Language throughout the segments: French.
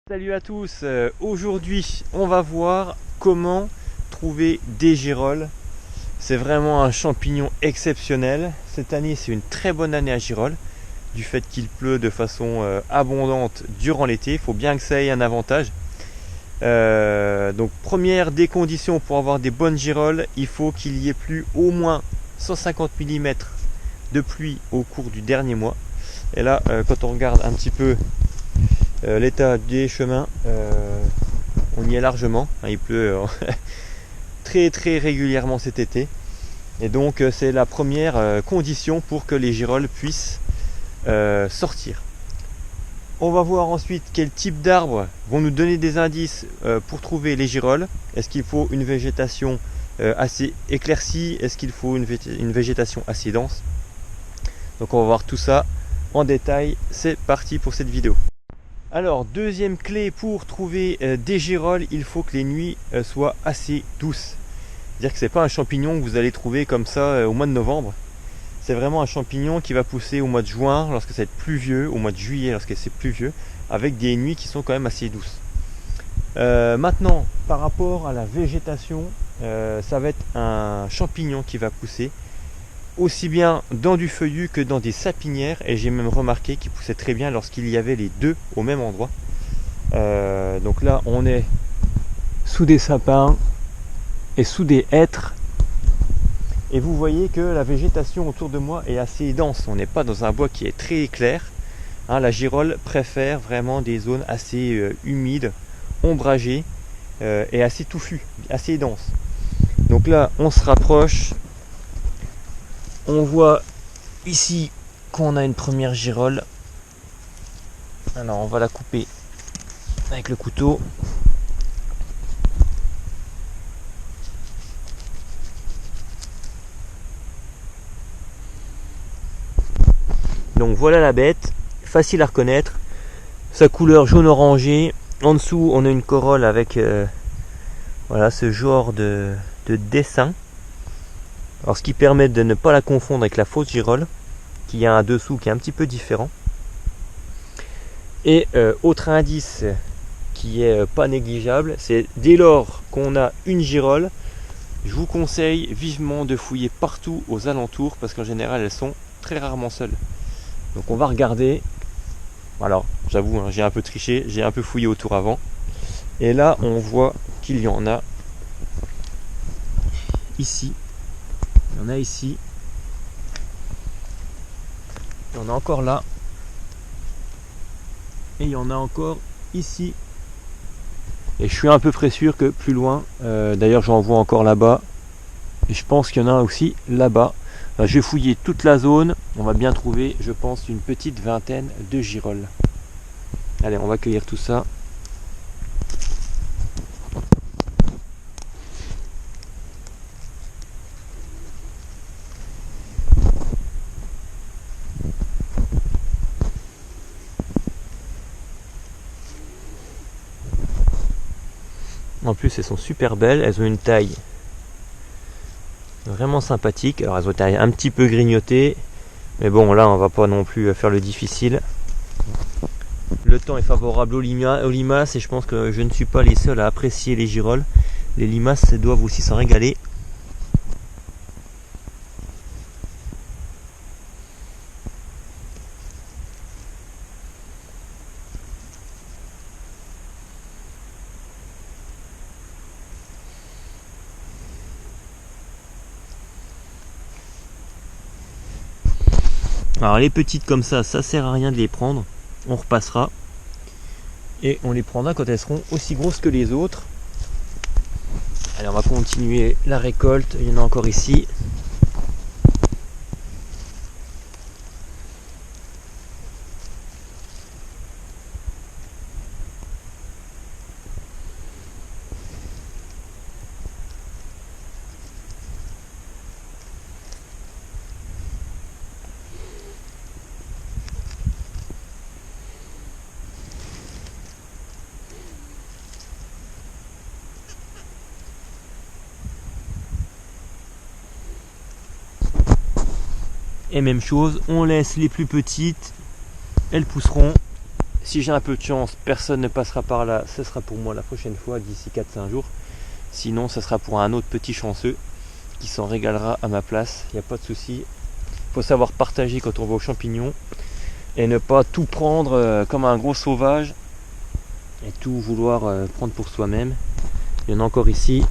Salut à tous, aujourd'hui on va voir comment trouver des girolles. C'est vraiment un champignon exceptionnel. Cette année c'est une très bonne année à girolles, du fait qu'il pleut de façon abondante durant l'été. Il faut bien que ça ait un avantage. Donc première des conditions pour avoir des bonnes girolles, il faut qu'il y ait plu au moins 150 mm de pluie au cours du dernier mois. Et là quand on regarde un petit peu l'état des chemins, on y est largement. Il pleut très régulièrement cet été. Et donc c'est la première condition pour que les girolles puissent sortir. On va voir ensuite quel type d'arbres vont nous donner des indices pour trouver les girolles. Est-ce qu'il faut une végétation assez éclaircie? Est-ce qu'il faut une végétation assez dense? Donc on va voir tout ça en détail. C'est parti pour cette vidéo. Alors, deuxième clé pour trouver des girolles, il faut que les nuits soient assez douces. C'est-à-dire que ce n'est pas un champignon que vous allez trouver comme ça au mois de novembre. C'est vraiment un champignon qui va pousser au mois de juin lorsque ça va être pluvieux, au mois de juillet lorsque c'est pluvieux, avec des nuits qui sont quand même assez douces. Maintenant, par rapport à la végétation, ça va être un champignon qui va pousser aussi bien dans du feuillu que dans des sapinières, et j'ai même remarqué qu'il poussait très bien lorsqu'il y avait les deux au même endroit. Donc là on est sous des sapins et sous des hêtres, et vous voyez que la végétation autour de moi est assez dense. On n'est pas dans un bois qui est très clair, hein. La girolle préfère vraiment des zones assez humides, ombragées et assez touffues, assez denses. Donc là on se rapproche. On voit ici qu'on a une première girolle. Alors on va la couper avec le couteau. Donc voilà la bête, facile à reconnaître. Sa couleur jaune orangé. En dessous on a une corolle avec voilà, ce genre de dessin. Alors ce qui permet de ne pas la confondre avec la fausse girolle, qui a un dessous qui est un petit peu différent. Et autre indice qui est pas négligeable, c'est dès lors qu'on a une girolle, je vous conseille vivement de fouiller partout aux alentours, parce qu'en général elles sont très rarement seules. Donc on va regarder. Alors j'avoue, hein, j'ai un peu triché, j'ai un peu fouillé autour avant. Et là on voit qu'il y en a ici. Il y en a ici. Il y en a encore là. Et il y en a encore ici. Et je suis à peu près sûr que plus loin, d'ailleurs j'en vois encore là-bas. Et je pense qu'il y en a aussi là-bas. Je vais fouiller toute la zone. On va bien trouver, je pense, une petite vingtaine de girolles. Allez, on va cueillir tout ça. En plus, elles sont super belles. Elles ont une taille vraiment sympathique. Alors, elles ont une taille un petit peu grignotée. Mais bon, là, on va pas non plus faire le difficile. Le temps est favorable aux limaces, et je pense que je ne suis pas les seuls à apprécier les girolles. Les limaces doivent aussi s'en régaler. Alors les petites comme ça sert à rien de les prendre. On repassera. Et on les prendra quand elles seront aussi grosses que les autres. Allez, on va continuer la récolte. Il y en a encore ici. Et même chose, on laisse les plus petites, elles pousseront. Si j'ai un peu de chance, personne ne passera par là, ce sera pour moi la prochaine fois, d'ici 4-5 jours. Sinon, ce sera pour un autre petit chanceux qui s'en régalera à ma place, il n'y a pas de souci. Il faut savoir partager quand on va aux champignons et ne pas tout prendre comme un gros sauvage et tout vouloir prendre pour soi-même. Il y en a encore ici.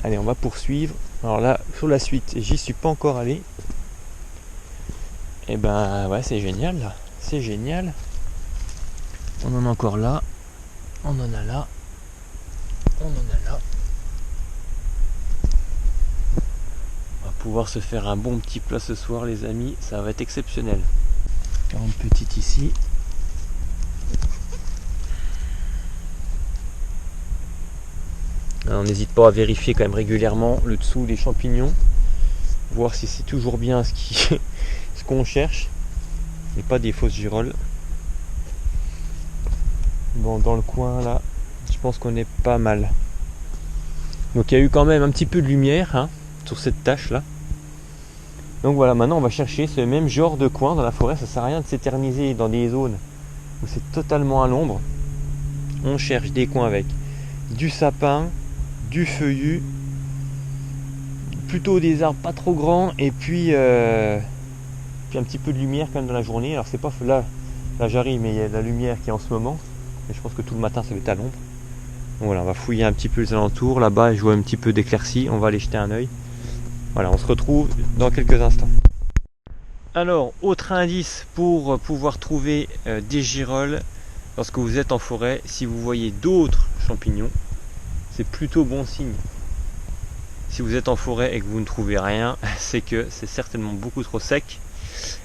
Allez, on va poursuivre. Alors là, sur la suite, j'y suis pas encore allé. Et ben ouais, c'est génial là. C'est génial. On en a encore là. On en a là. On en a là. On va pouvoir se faire un bon petit plat ce soir, les amis. Ça va être exceptionnel. Une petite ici. On n'hésite pas à vérifier quand même régulièrement le dessous des champignons, voir si c'est toujours bien ce qu'on cherche et pas des fausses girolles. Bon, dans le coin là, je pense qu'on est pas mal. Donc il y a eu quand même un petit peu de lumière sur cette tâche là. Donc voilà, maintenant on va chercher ce même genre de coin dans la forêt. Ça sert à rien de s'éterniser dans des zones où c'est totalement à l'ombre. On cherche des coins avec du sapin, du feuillu, plutôt des arbres pas trop grands et puis un petit peu de lumière quand même dans la journée. Alors c'est pas là j'arrive, mais il y a de la lumière qui est en ce moment, mais je pense que tout le matin ça va être à l'ombre. Donc voilà, on va fouiller un petit peu les alentours. Là-bas je vois un petit peu d'éclaircie, on va aller jeter un œil. Voilà, on se retrouve dans quelques instants. Alors, autre indice pour pouvoir trouver des girolles lorsque vous êtes en forêt, si vous voyez d'autres champignons, c'est plutôt bon signe. Si vous êtes en forêt et que vous ne trouvez rien, c'est que c'est certainement beaucoup trop sec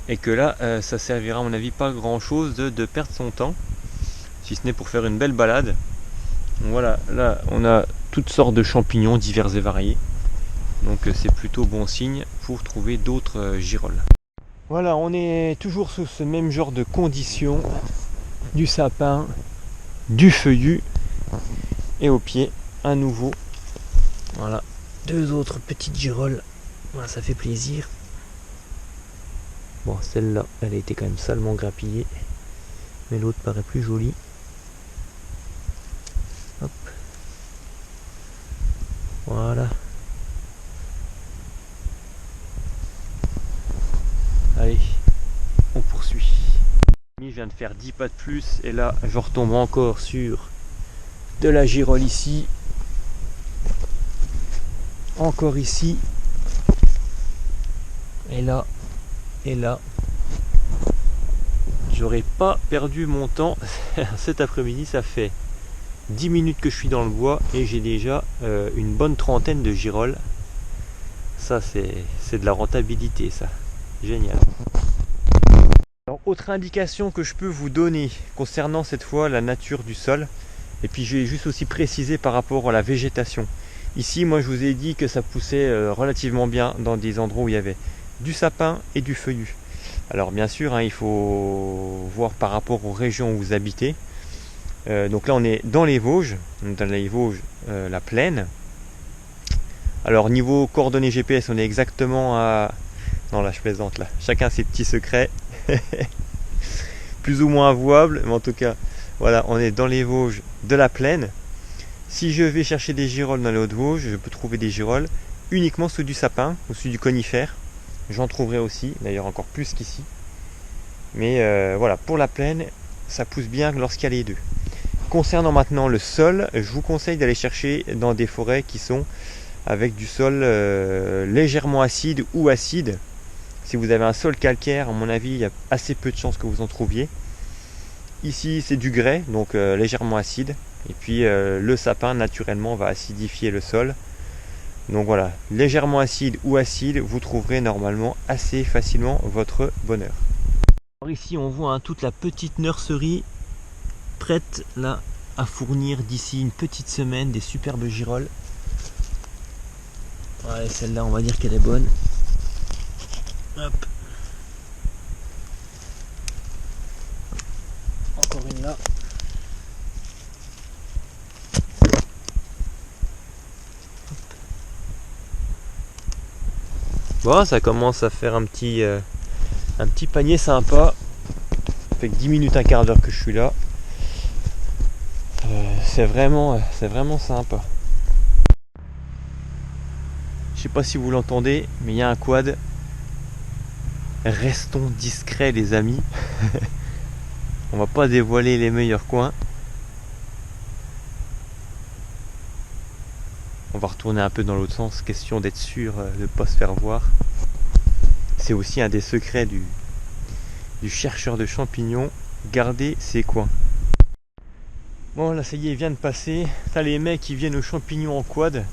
et que là ça servira à mon avis pas grand chose de perdre son temps, si ce n'est pour faire une belle balade. Donc voilà, là on a toutes sortes de champignons divers et variés, donc c'est plutôt bon signe pour trouver d'autres girolles. Voilà, on est toujours sous ce même genre de conditions, du sapin, du feuillu et au pied à nouveau, voilà, deux autres petites girolles. Voilà, ça fait plaisir. Bon, celle-là, elle a été quand même salement grappillée, mais l'autre paraît plus jolie. Hop. Voilà. Allez, on poursuit. Je viens de faire 10 pas de plus et là, je retombe encore sur de la girolle ici. Encore ici. Et là. Et là. J'aurais pas perdu mon temps cet après-midi. Ça fait 10 minutes que je suis dans le bois et j'ai déjà une bonne trentaine de girolles. Ça, c'est de la rentabilité, ça. Génial. Alors, autre indication que je peux vous donner concernant cette fois la nature du sol, et puis je vais juste aussi préciser par rapport à la végétation. Ici, moi je vous ai dit que ça poussait relativement bien dans des endroits où il y avait du sapin et du feuillu. Alors bien sûr, il faut voir par rapport aux régions où vous habitez. Donc là on est dans les Vosges, la plaine. Alors niveau coordonnées GPS, on est exactement à... Non là je plaisante là, chacun ses petits secrets. Plus ou moins avouables, mais en tout cas, voilà, on est dans les Vosges de la plaine. Si je vais chercher des girolles dans les Hauts-de-Vosges, je peux trouver des girolles uniquement sous du sapin ou sous du conifère. J'en trouverai aussi, d'ailleurs encore plus qu'ici. Mais voilà, pour la plaine, ça pousse bien lorsqu'il y a les deux. Concernant maintenant le sol, je vous conseille d'aller chercher dans des forêts qui sont avec du sol légèrement acide ou acide. Si vous avez un sol calcaire, à mon avis, il y a assez peu de chances que vous en trouviez. Ici, c'est du grès, donc légèrement acide. Et puis le sapin, naturellement, va acidifier le sol. Donc voilà, légèrement acide ou acide, vous trouverez normalement assez facilement votre bonheur. Alors ici on voit toute la petite nurserie prête là à fournir d'ici une petite semaine des superbes girolles. Ouais, celle-là on va dire qu'elle est bonne. Hop. Encore une là. Bon, ça commence à faire un petit panier sympa. Ça fait que 10 minutes, un quart d'heure que je suis là. C'est vraiment sympa. Je sais pas si vous l'entendez, mais il y a un quad. Restons discrets les amis. On va pas dévoiler les meilleurs coins. On va retourner un peu dans l'autre sens, question d'être sûr de ne pas se faire voir. C'est aussi un des secrets du chercheur de champignons, garder ses coins. Bon là ça y est, il vient de passer. T'as les mecs qui viennent aux champignons en quad.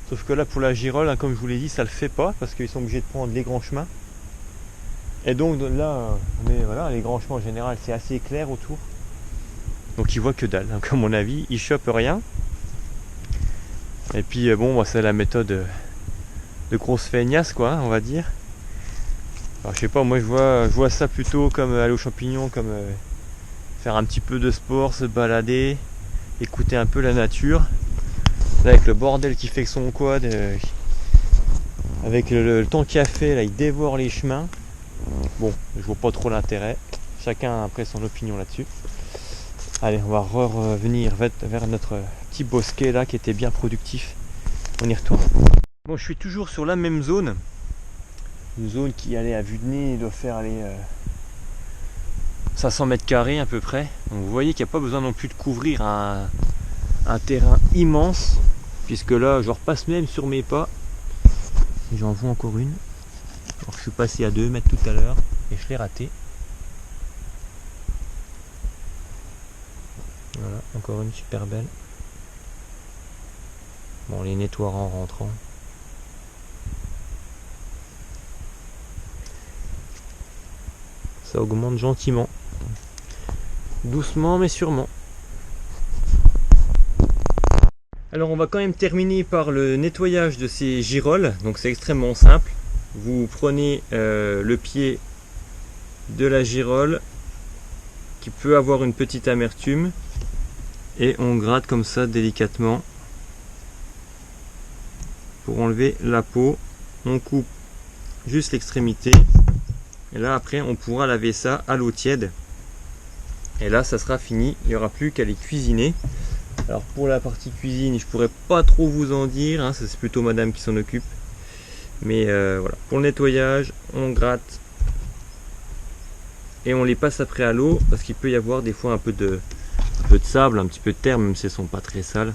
Sauf que là pour la girole, comme je vous l'ai dit, ça le fait pas parce qu'ils sont obligés de prendre les grands chemins. Et donc là, voilà, les grands chemins en général c'est assez clair autour. Donc ils voient que dalle, à mon avis, ils chopent rien. Et puis bon, c'est la méthode de grosse feignasse quoi, on va dire. Alors je sais pas, moi je vois ça plutôt comme aller aux champignons, comme faire un petit peu de sport, se balader, écouter un peu la nature. Là avec le bordel qui fait que son quad, avec le temps qu'il a fait, là il dévore les chemins. Bon, je vois pas trop l'intérêt. Chacun a après son opinion là-dessus. Allez, on va revenir vers notre petit bosquet là qui était bien productif. On y retourne. Bon, je suis toujours sur la même zone. Une zone qui allait à vue de nez doit faire aller 500 mètres carrés à peu près. Donc vous voyez qu'il n'y a pas besoin non plus de couvrir un terrain immense. Puisque là, je repasse même sur mes pas. J'en vois encore une. Alors, je suis passé à 2 mètres tout à l'heure et je l'ai raté. Voilà, encore une super belle. Bon, on les nettoiera en rentrant. Ça augmente gentiment. Doucement mais sûrement. Alors on va quand même terminer par le nettoyage de ces girolles. Donc c'est extrêmement simple. Vous prenez le pied de la girole qui peut avoir une petite amertume et on gratte comme ça délicatement pour enlever la peau. On coupe juste l'extrémité et là après on pourra laver ça à l'eau tiède et là ça sera fini, il n'y aura plus qu'à les cuisiner. Alors pour la partie cuisine je pourrais pas trop vous en dire, hein, c'est plutôt madame qui s'en occupe, mais voilà, pour le nettoyage on gratte et on les passe après à l'eau parce qu'il peut y avoir des fois un peu de sable, un petit peu de terre, même si elles sont pas très sales.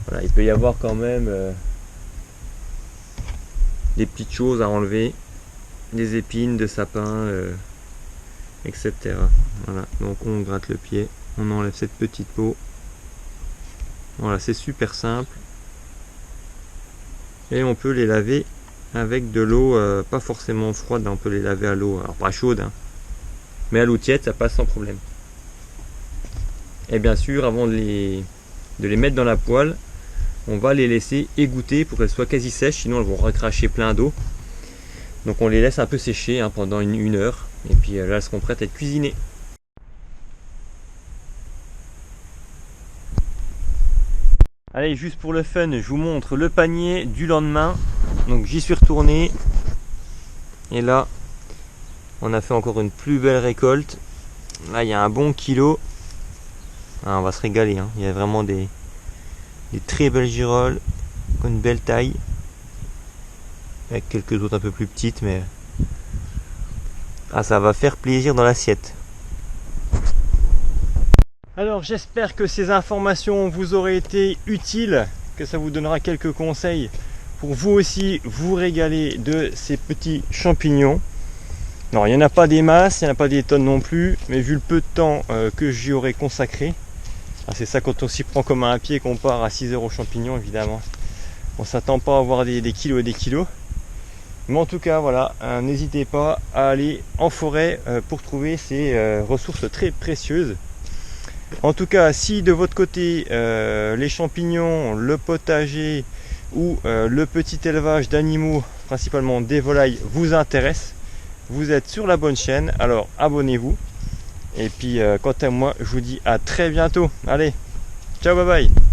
Voilà, il peut y avoir quand même des petites choses à enlever, des épines de sapin, etc. Voilà, donc on gratte le pied, on enlève cette petite peau. Voilà, c'est super simple. Et on peut les laver avec de l'eau, pas forcément froide, on peut les laver à l'eau, alors pas chaude, hein, mais à l'eau tiède, ça passe sans problème. Et bien sûr, avant de les mettre dans la poêle, on va les laisser égoutter pour qu'elles soient quasi sèches, sinon elles vont recracher plein d'eau. Donc on les laisse un peu sécher pendant une heure, et puis là elles seront prêtes à être cuisinées. Allez, juste pour le fun, je vous montre le panier du lendemain. Donc j'y suis retourné. Et là, on a fait encore une plus belle récolte. Là, il y a un bon kilo. Ah, on va se régaler, hein. Il y a vraiment des très belles girolles. Une belle taille. Avec quelques autres un peu plus petites, mais ça va faire plaisir dans l'assiette. Alors j'espère que ces informations vous auraient été utiles, que ça vous donnera quelques conseils pour vous aussi vous régaler de ces petits champignons. Alors il n'y en a pas des masses, il n'y en a pas des tonnes non plus, mais vu le peu de temps que j'y aurais consacré, c'est ça quand on s'y prend comme à un pied qu'on part à 6 € aux champignons évidemment. On ne s'attend pas à avoir des kilos et des kilos. Mais en tout cas, voilà, n'hésitez pas à aller en forêt pour trouver ces ressources très précieuses. En tout cas, si de votre côté, les champignons, le potager ou le petit élevage d'animaux, principalement des volailles, vous intéresse, vous êtes sur la bonne chaîne, alors abonnez-vous. Et puis, quant à moi, je vous dis à très bientôt. Allez, ciao, bye bye.